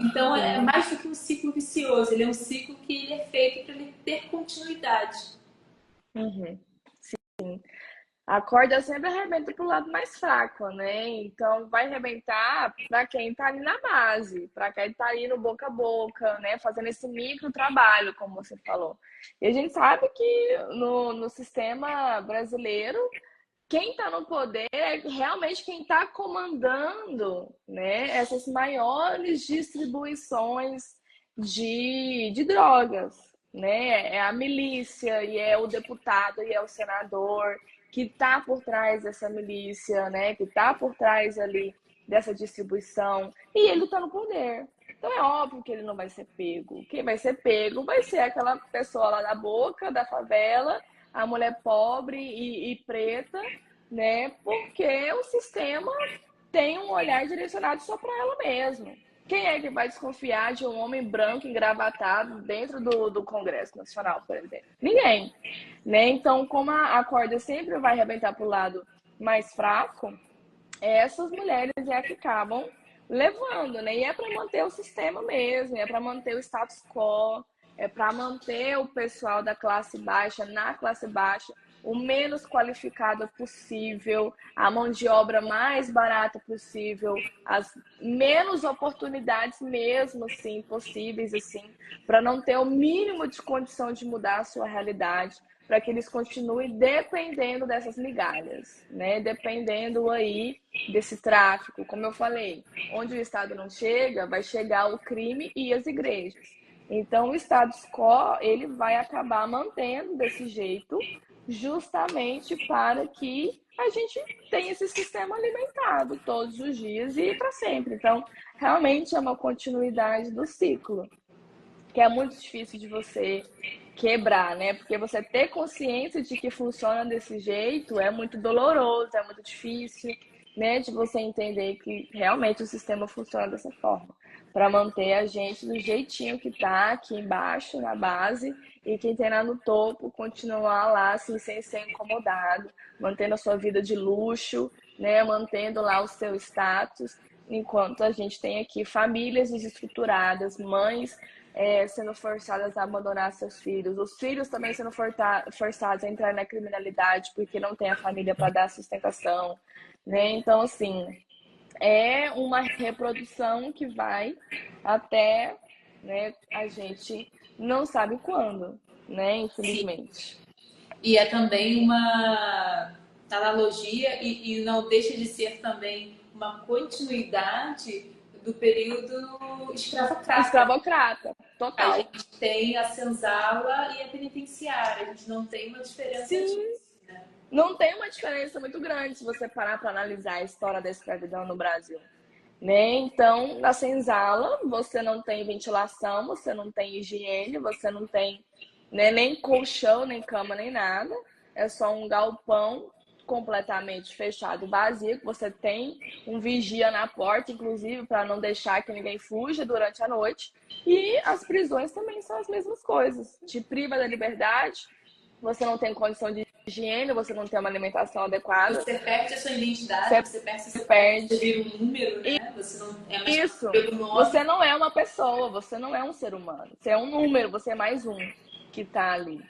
A: Então, é mais do que um ciclo vicioso, ele é um ciclo que ele é feito para ele ter continuidade.
B: Sim. A corda sempre arrebenta pro lado mais fraco, né? Então vai arrebentar para quem tá ali na base, para quem tá ali no boca a boca, né? Fazendo esse micro trabalho, como você falou. E a gente sabe que no sistema brasileiro, quem está no poder é realmente quem está comandando, né, essas maiores distribuições de drogas, né? É a milícia, e é o deputado, e é o senador que está por trás dessa milícia, né? Que está por trás ali dessa distribuição, e ele está no poder. Então é óbvio que ele não vai ser pego. Quem vai ser pego vai ser aquela pessoa lá da boca, da favela, a mulher pobre e preta, né? Porque o sistema tem um olhar direcionado só para ela mesma. Quem é que vai desconfiar de um homem branco engravatado dentro do Congresso Nacional, por exemplo? Ninguém. Né? Então, como a corda sempre vai arrebentar para o lado mais fraco, essas mulheres é que acabam levando, né? E é para manter o sistema mesmo, é para manter o status quo, é para manter o pessoal da classe baixa na classe baixa, o menos qualificada possível, a mão de obra mais barata possível, as menos oportunidades mesmo, assim, possíveis, assim, para não ter o mínimo de condição de mudar a sua realidade, para que eles continuem dependendo dessas migalhas, né? Dependendo aí desse tráfico, como eu falei, onde o Estado não chega, vai chegar o crime e as igrejas. Então, o status quo, ele vai acabar mantendo desse jeito, justamente para que a gente tenha esse sistema alimentado todos os dias e para sempre. Então, realmente é uma continuidade do ciclo, que é muito difícil de você quebrar, né? Porque você ter consciência de que funciona desse jeito é muito doloroso, é muito difícil, né? De você entender que realmente o sistema funciona dessa forma, para manter a gente do jeitinho que tá aqui embaixo, na base, e quem tem lá no topo continuar lá assim, sem ser incomodado, mantendo a sua vida de luxo, né? Mantendo lá o seu status, enquanto a gente tem aqui famílias desestruturadas, mães sendo forçadas a abandonar seus filhos, os filhos também sendo forçados a entrar na criminalidade porque não tem a família para dar sustentação, né? Então, assim, é uma reprodução que vai até, né, a gente não sabe quando, né?
A: Sim.
B: Infelizmente.
A: E é também uma analogia e não deixa de ser também uma continuidade do período escravocrata.
B: Escravocrata,
A: A
B: total.
A: gente tem a senzala e a penitenciária, a gente não tem uma diferença
B: Sim,
A: disso, né?
B: não tem uma diferença muito grande se você parar para analisar a história da escravidão no Brasil. Né? Então, na senzala, você não tem ventilação, você não tem higiene, você não tem, né, nem colchão, nem cama, nem nada. É só um galpão completamente fechado, vazio, que você tem um vigia na porta, inclusive, para não deixar que ninguém fuja durante a noite. E as prisões também são as mesmas coisas. Te priva da liberdade, você não tem condição de higiene, você não tem uma alimentação adequada.
A: Você perde a sua identidade, você perde seu
B: Perde.
A: você vira um número, né? Você não é mais
B: Isso.
A: pelo nome.
B: Você não é uma pessoa, você não é um ser humano. Você é um número, você é mais um que está ali.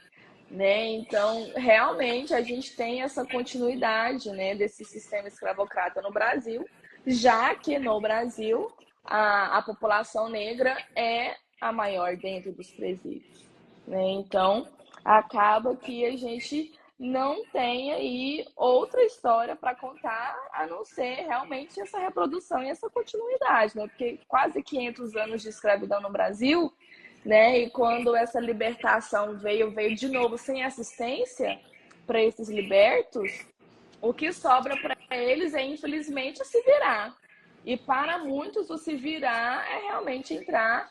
B: Né? Então, realmente, a gente tem essa continuidade, né, desse sistema escravocrata no Brasil, já que no Brasil a população negra é a maior dentro dos presídios. Né? Então, acaba que a gente não tem aí outra história para contar a não ser realmente essa reprodução e essa continuidade, né? Porque quase 500 anos de escravidão no Brasil, né? E quando essa libertação veio de novo sem assistência para esses libertos, o que sobra para eles é, infelizmente, se virar. E para muitos, o se virar é realmente entrar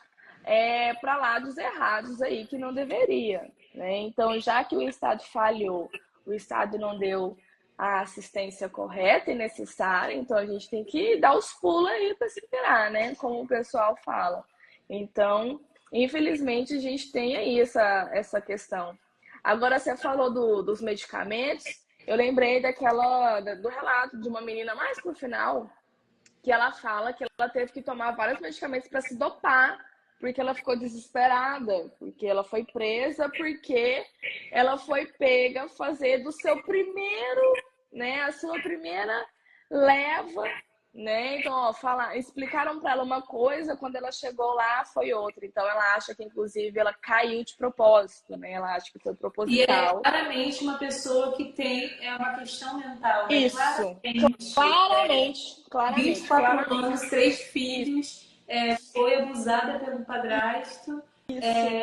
B: para lados errados aí, que não deveria. Né? Então, já que o Estado falhou, o Estado não deu a assistência correta e necessária, então a gente tem que dar os pulos aí para se virar, né? Como o pessoal fala. Então, infelizmente, a gente tem aí essa questão. Agora, você falou dos medicamentos, eu lembrei do relato de uma menina mais pro final, que ela fala que ela teve que tomar vários medicamentos para se dopar, porque ela ficou desesperada, porque ela foi presa, porque ela foi pega fazer do seu primeiro, né, a sua primeira leva, né? Então, ó, explicaram para ela uma coisa, quando ela chegou lá foi outra. Então, ela acha que, inclusive, ela caiu de propósito, né? Ela acha que foi
A: E é
B: proposital.
A: claramente uma pessoa que tem uma questão mental, né?
B: Isso, claramente,
A: 24
B: claramente.
A: anos, 3 filhos, foi abusada pelo padrasto,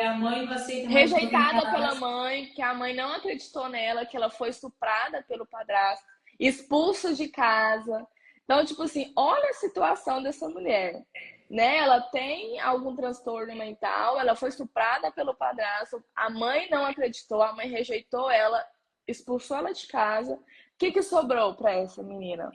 A: a mãe não aceita mais
B: Rejeitada
A: nada.
B: pela mãe, que a mãe não acreditou nela, que ela foi estuprada pelo padrasto, expulsa de casa. Então, tipo assim, olha a situação dessa mulher. Né? Ela tem algum transtorno mental, ela foi estuprada pelo padrasto, a mãe não acreditou, a mãe rejeitou ela, expulsou ela de casa. O que sobrou para essa menina?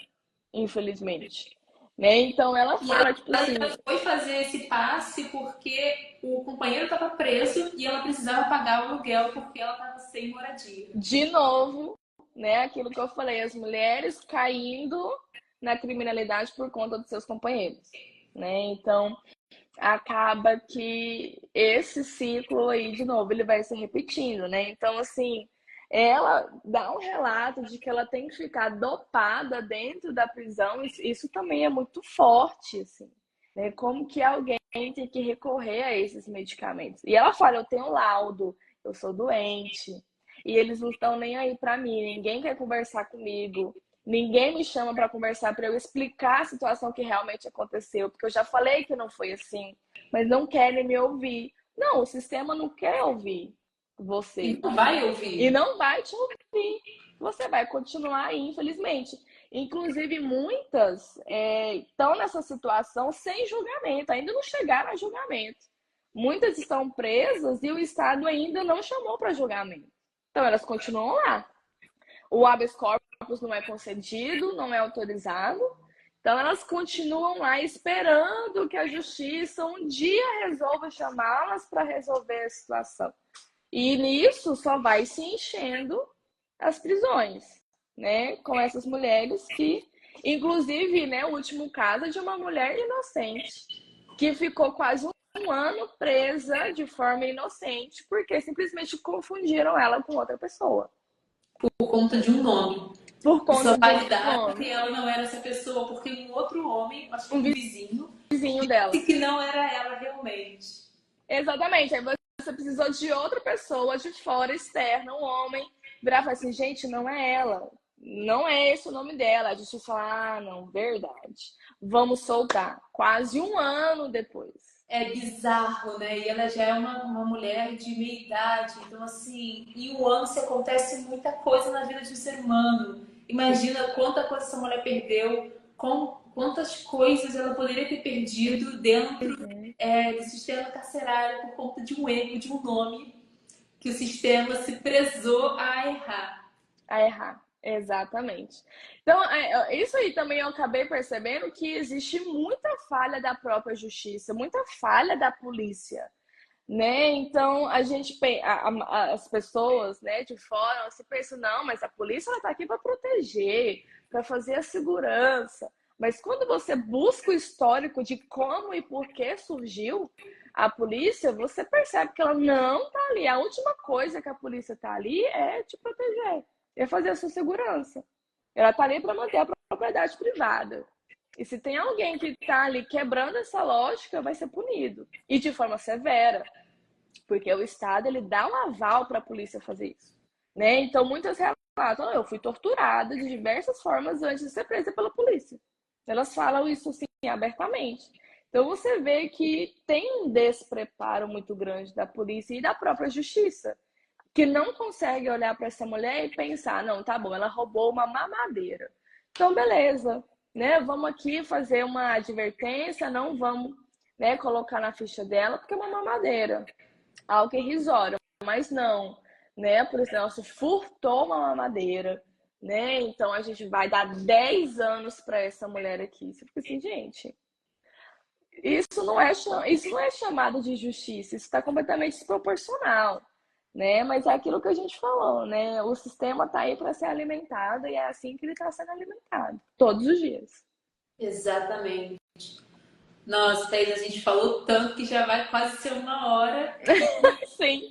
B: Infelizmente. Né? Então ela fala, tipo assim.
A: Ela foi fazer esse passe porque o companheiro estava preso e ela precisava pagar o aluguel porque ela estava sem moradia.
B: De novo, né? Aquilo que eu falei, as mulheres caindo na criminalidade por conta dos seus companheiros. Né? Então acaba que esse ciclo aí, de novo, ele vai se repetindo, né? Então, assim, ela dá um relato de que ela tem que ficar dopada dentro da prisão. Isso também é muito forte, assim, né? Como que alguém tem que recorrer a esses medicamentos. E ela fala, eu tenho laudo, eu sou doente, e eles não estão nem aí para mim, ninguém quer conversar comigo, ninguém me chama para conversar, para eu explicar a situação que realmente aconteceu, porque eu já falei que não foi assim, mas não querem me ouvir. Não, o sistema não quer ouvir
A: E
B: você.
A: não vai
B: E
A: ouvir.
B: não vai te ouvir. Você vai continuar aí, infelizmente. Inclusive, muitas estão nessa situação sem julgamento, ainda não chegaram a julgamento. Muitas estão presas e o Estado ainda não chamou para julgamento. Então, elas continuam lá. O habeas corpus não é concedido, não é autorizado. Então, elas continuam lá esperando que a justiça um dia resolva chamá-las para resolver a situação. E nisso só vai se enchendo as prisões, né? Com essas mulheres que, inclusive, né, o último caso é de uma mulher inocente que ficou quase um ano presa de forma inocente porque simplesmente confundiram ela com outra pessoa.
A: Por conta de um nome.
B: Por
A: E só
B: conta de um
A: vai dar porque
B: nome.
A: ela não era essa pessoa, porque um outro homem, acho que
B: Um
A: um vizinho,
B: vizinho dela.
A: disse que não era ela realmente.
B: Exatamente. Aí você precisou de outra pessoa de fora, externa, um homem, virar e falar assim, gente, não é ela. Não é esse o nome dela. A justiça fala, ah, não, verdade. Vamos soltar. Quase um ano depois.
A: É bizarro, né? E ela já é uma mulher de meia idade. Então, assim, em um ano se acontece muita coisa na vida de um ser humano. Imagina quanta coisa essa mulher perdeu, quantas coisas ela poderia ter perdido dentro do sistema carcerário por conta de um erro, de um nome que o sistema se prezou a errar.
B: A errar. Exatamente. Então, isso aí também eu acabei percebendo que existe muita falha da própria justiça, muita falha da polícia, né? Então, a gente, as pessoas, né, de fora, se pensam, não, mas a polícia ela tá aqui para proteger, para fazer a segurança. Mas quando você busca o histórico de como e por que surgiu a polícia, você percebe que ela não tá ali. A última coisa que a polícia tá ali é te proteger, é fazer a sua segurança. Ela tá ali para manter a propriedade privada. E se tem alguém que tá ali quebrando essa lógica, vai ser punido. E de forma severa. Porque o Estado, ele dá um aval para a polícia fazer isso. Né? Então, muitas relatam, eu fui torturada de diversas formas antes de ser presa pela polícia. Elas falam isso, assim, abertamente. Então, você vê que tem um despreparo muito grande da polícia e da própria justiça, que não consegue olhar para essa mulher e pensar, não, tá bom, ela roubou uma mamadeira. Então, beleza, né? Vamos aqui fazer uma advertência, não vamos, né, colocar na ficha dela, porque é uma mamadeira. Algo irrisório, mas não, né? Por exemplo, furtou uma mamadeira, né? Então a gente vai dar 10 anos para essa mulher aqui. Você fica assim, gente, isso não é chamado de justiça, isso está completamente desproporcional, né? Mas é aquilo que a gente falou, né? O sistema está aí para ser alimentado e é assim que ele está sendo alimentado, todos os dias.
A: Exatamente. Nossa, Thaís, a gente falou tanto que já vai quase ser uma hora.
B: Sim.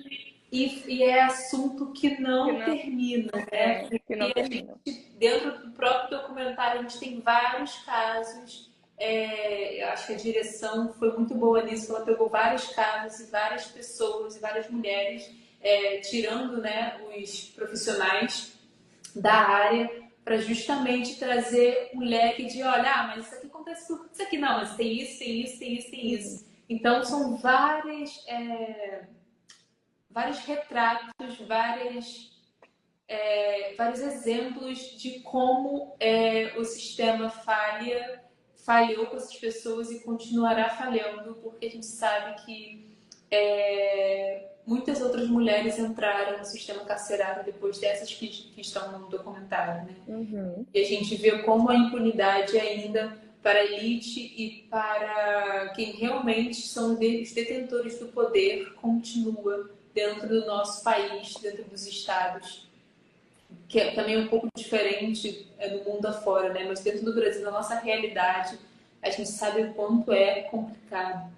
A: E é assunto que não termina, né?
B: Que não termina.
A: Dentro do próprio documentário, a gente tem vários casos. Eu acho que a direção foi muito boa nisso. Ela pegou vários casos e várias pessoas e várias mulheres, tirando, né, os profissionais da área, para justamente trazer um leque de, olha, mas isso aqui acontece por isso aqui, não, mas tem isso, tem isso, tem isso, tem isso. Então, são vários retratos, vários exemplos de como o sistema falhou com essas pessoas e continuará falhando, porque a gente sabe que muitas outras mulheres entraram no sistema carcerário depois dessas que estão no documentário, né?
B: Uhum.
A: E a gente vê como a impunidade ainda para a elite e para quem realmente são os detentores do poder continua dentro do nosso país, dentro dos estados, que é também um pouco diferente do mundo afora, né? Mas dentro do Brasil, na nossa realidade, a gente sabe o quanto é complicado.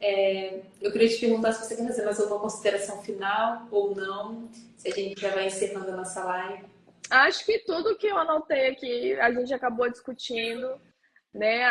A: Eu queria te perguntar se você quer fazer mais alguma consideração final ou não, se a gente já vai encerrando a nossa live.
B: Acho que tudo que eu anotei aqui, a gente acabou discutindo, né?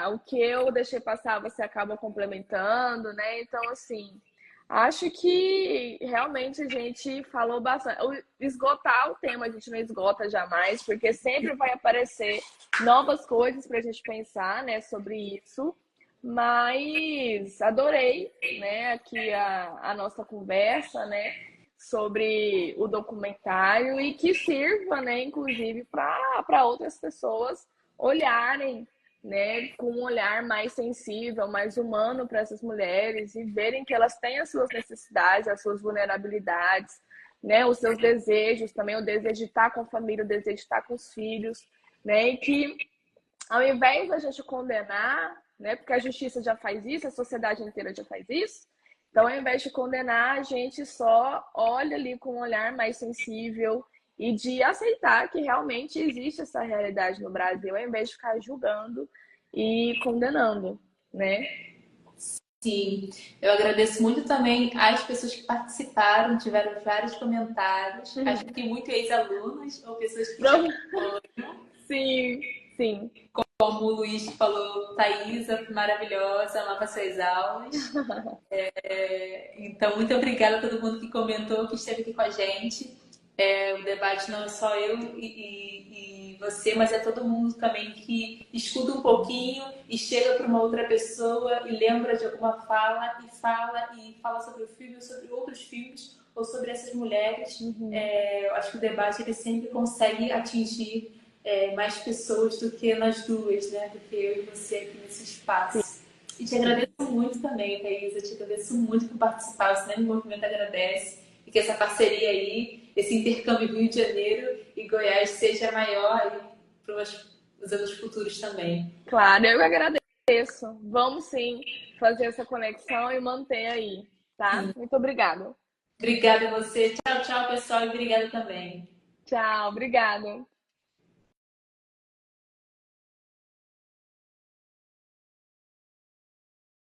B: O que eu deixei passar, você acaba complementando, né? Então, assim, acho que realmente a gente falou bastante. Esgotar o tema, a gente não esgota jamais, porque sempre vai aparecer novas coisas para a gente pensar, né, sobre isso. Mas adorei, né, aqui a nossa conversa, né, sobre o documentário e que sirva, né, inclusive para outras pessoas olharem, né, com um olhar mais sensível, mais humano para essas mulheres e verem que elas têm as suas necessidades, as suas vulnerabilidades, né, os seus desejos, também o desejo de estar com a família, o desejo de estar com os filhos, né, e que ao invés da gente condenar, né, porque a justiça já faz isso, a sociedade inteira já faz isso, então ao invés de condenar, a gente só olha ali com um olhar mais sensível e de aceitar que realmente existe essa realidade no Brasil, ao invés de ficar julgando e condenando, né?
A: Sim, eu agradeço muito também às pessoas que participaram, tiveram vários comentários. Acho que tem muito ex-alunos ou pessoas que te acompanham.
B: Sim, sim.
A: Como o Luiz falou, Thaisa, maravilhosa, amava suas aulas. Então, muito obrigada a todo mundo que comentou, que esteve aqui com a gente. O debate não é só eu e você, mas é todo mundo também que escuta um pouquinho e chega para uma outra pessoa e lembra de alguma fala sobre o filme ou sobre outros filmes ou sobre essas mulheres. Eu acho que o debate ele sempre consegue atingir mais pessoas do que nós duas, né? Do que eu e você aqui nesse espaço. E te agradeço muito também, Thaisa. Te agradeço muito por participar. O Cinema em Movimento agradece. E que essa parceria aí, esse intercâmbio Rio de Janeiro e Goiás seja maior para os anos futuros também.
B: Claro, eu agradeço. Vamos sim fazer essa conexão e manter aí, tá?
A: Sim.
B: Muito obrigada.
A: Obrigada a você. Tchau, tchau, pessoal. E obrigada também.
B: Tchau, obrigada.